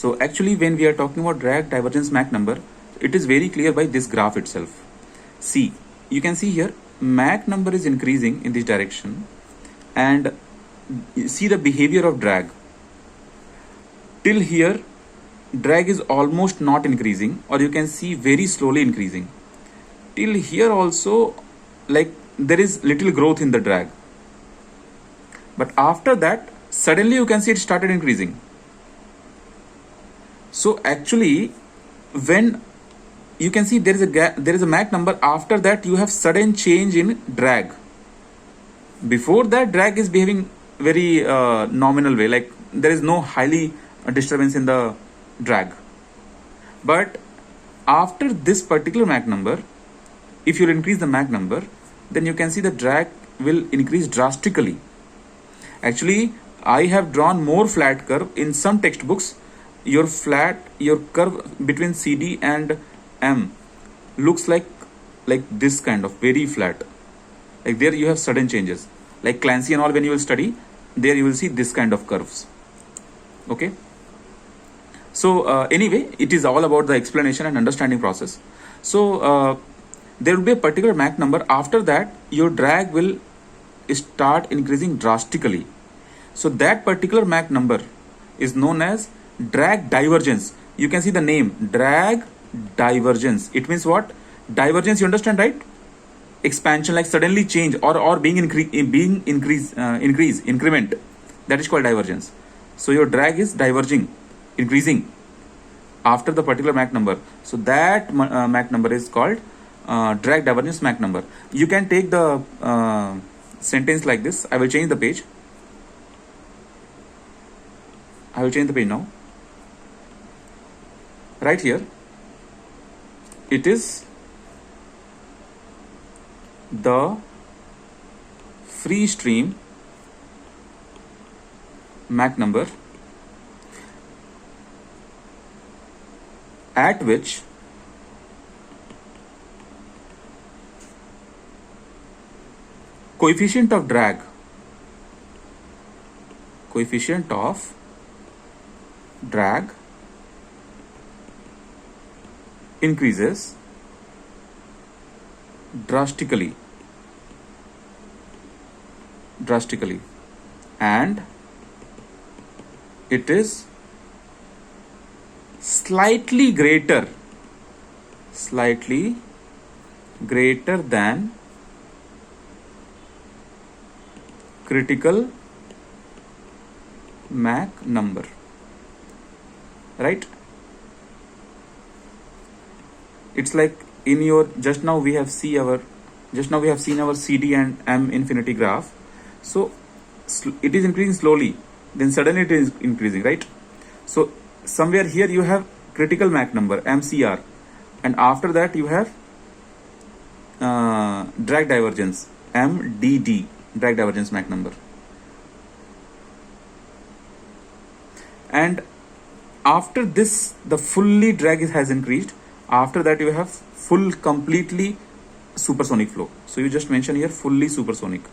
So actually when we are talking about drag divergence Mach number, it is very clear by this graph itself. See, you can see here Mach number is increasing in this direction, and you see the behavior of drag. Till here drag is almost not increasing, or you can see very slowly increasing. Till here also, like, there is little growth in the drag, but after that suddenly you can see it started increasing. So actually when you can see there is a gap, there is a Mach number, after that you have sudden change in drag. Before that drag is behaving very nominal way, like there is no highly disturbance in the drag. But after this particular Mach number, if you increase the Mach number, then you can see the drag will increase drastically. Actually, I have drawn more flat curve in some textbooks. Your curve between CD and M looks like this kind of very flat. Like there you have sudden changes. Like Clancy and all, when you will study, there you will see this kind of curves. Okay. So anyway, it is all about the explanation and understanding process. So there will be a particular Mach number. After that, your drag will start increasing drastically. So that particular Mach number is known as drag divergence. You can see the name, drag divergence. It means what? Divergence, you understand, right? Expansion, like suddenly change, or being increase, increment. That is called divergence. So your drag is diverging, increasing after the particular Mach number. So that Mach number is called drag divergence Mach number. You can take the sentence like this. I will change the page. I will change the page now. Right here, it is the free stream Mach number at which coefficient of drag increases drastically, and it is slightly greater than critical Mach number, right? It's like in your just now we have seen our CD and M infinity graph. So it is increasing slowly, then suddenly it is increasing, right? So somewhere here you have critical Mach number, MCR, and after that you have drag divergence, MDD, drag divergence Mach number. And after this, the fully drag has increased. After that you have completely supersonic flow. So you just mention here fully supersonic.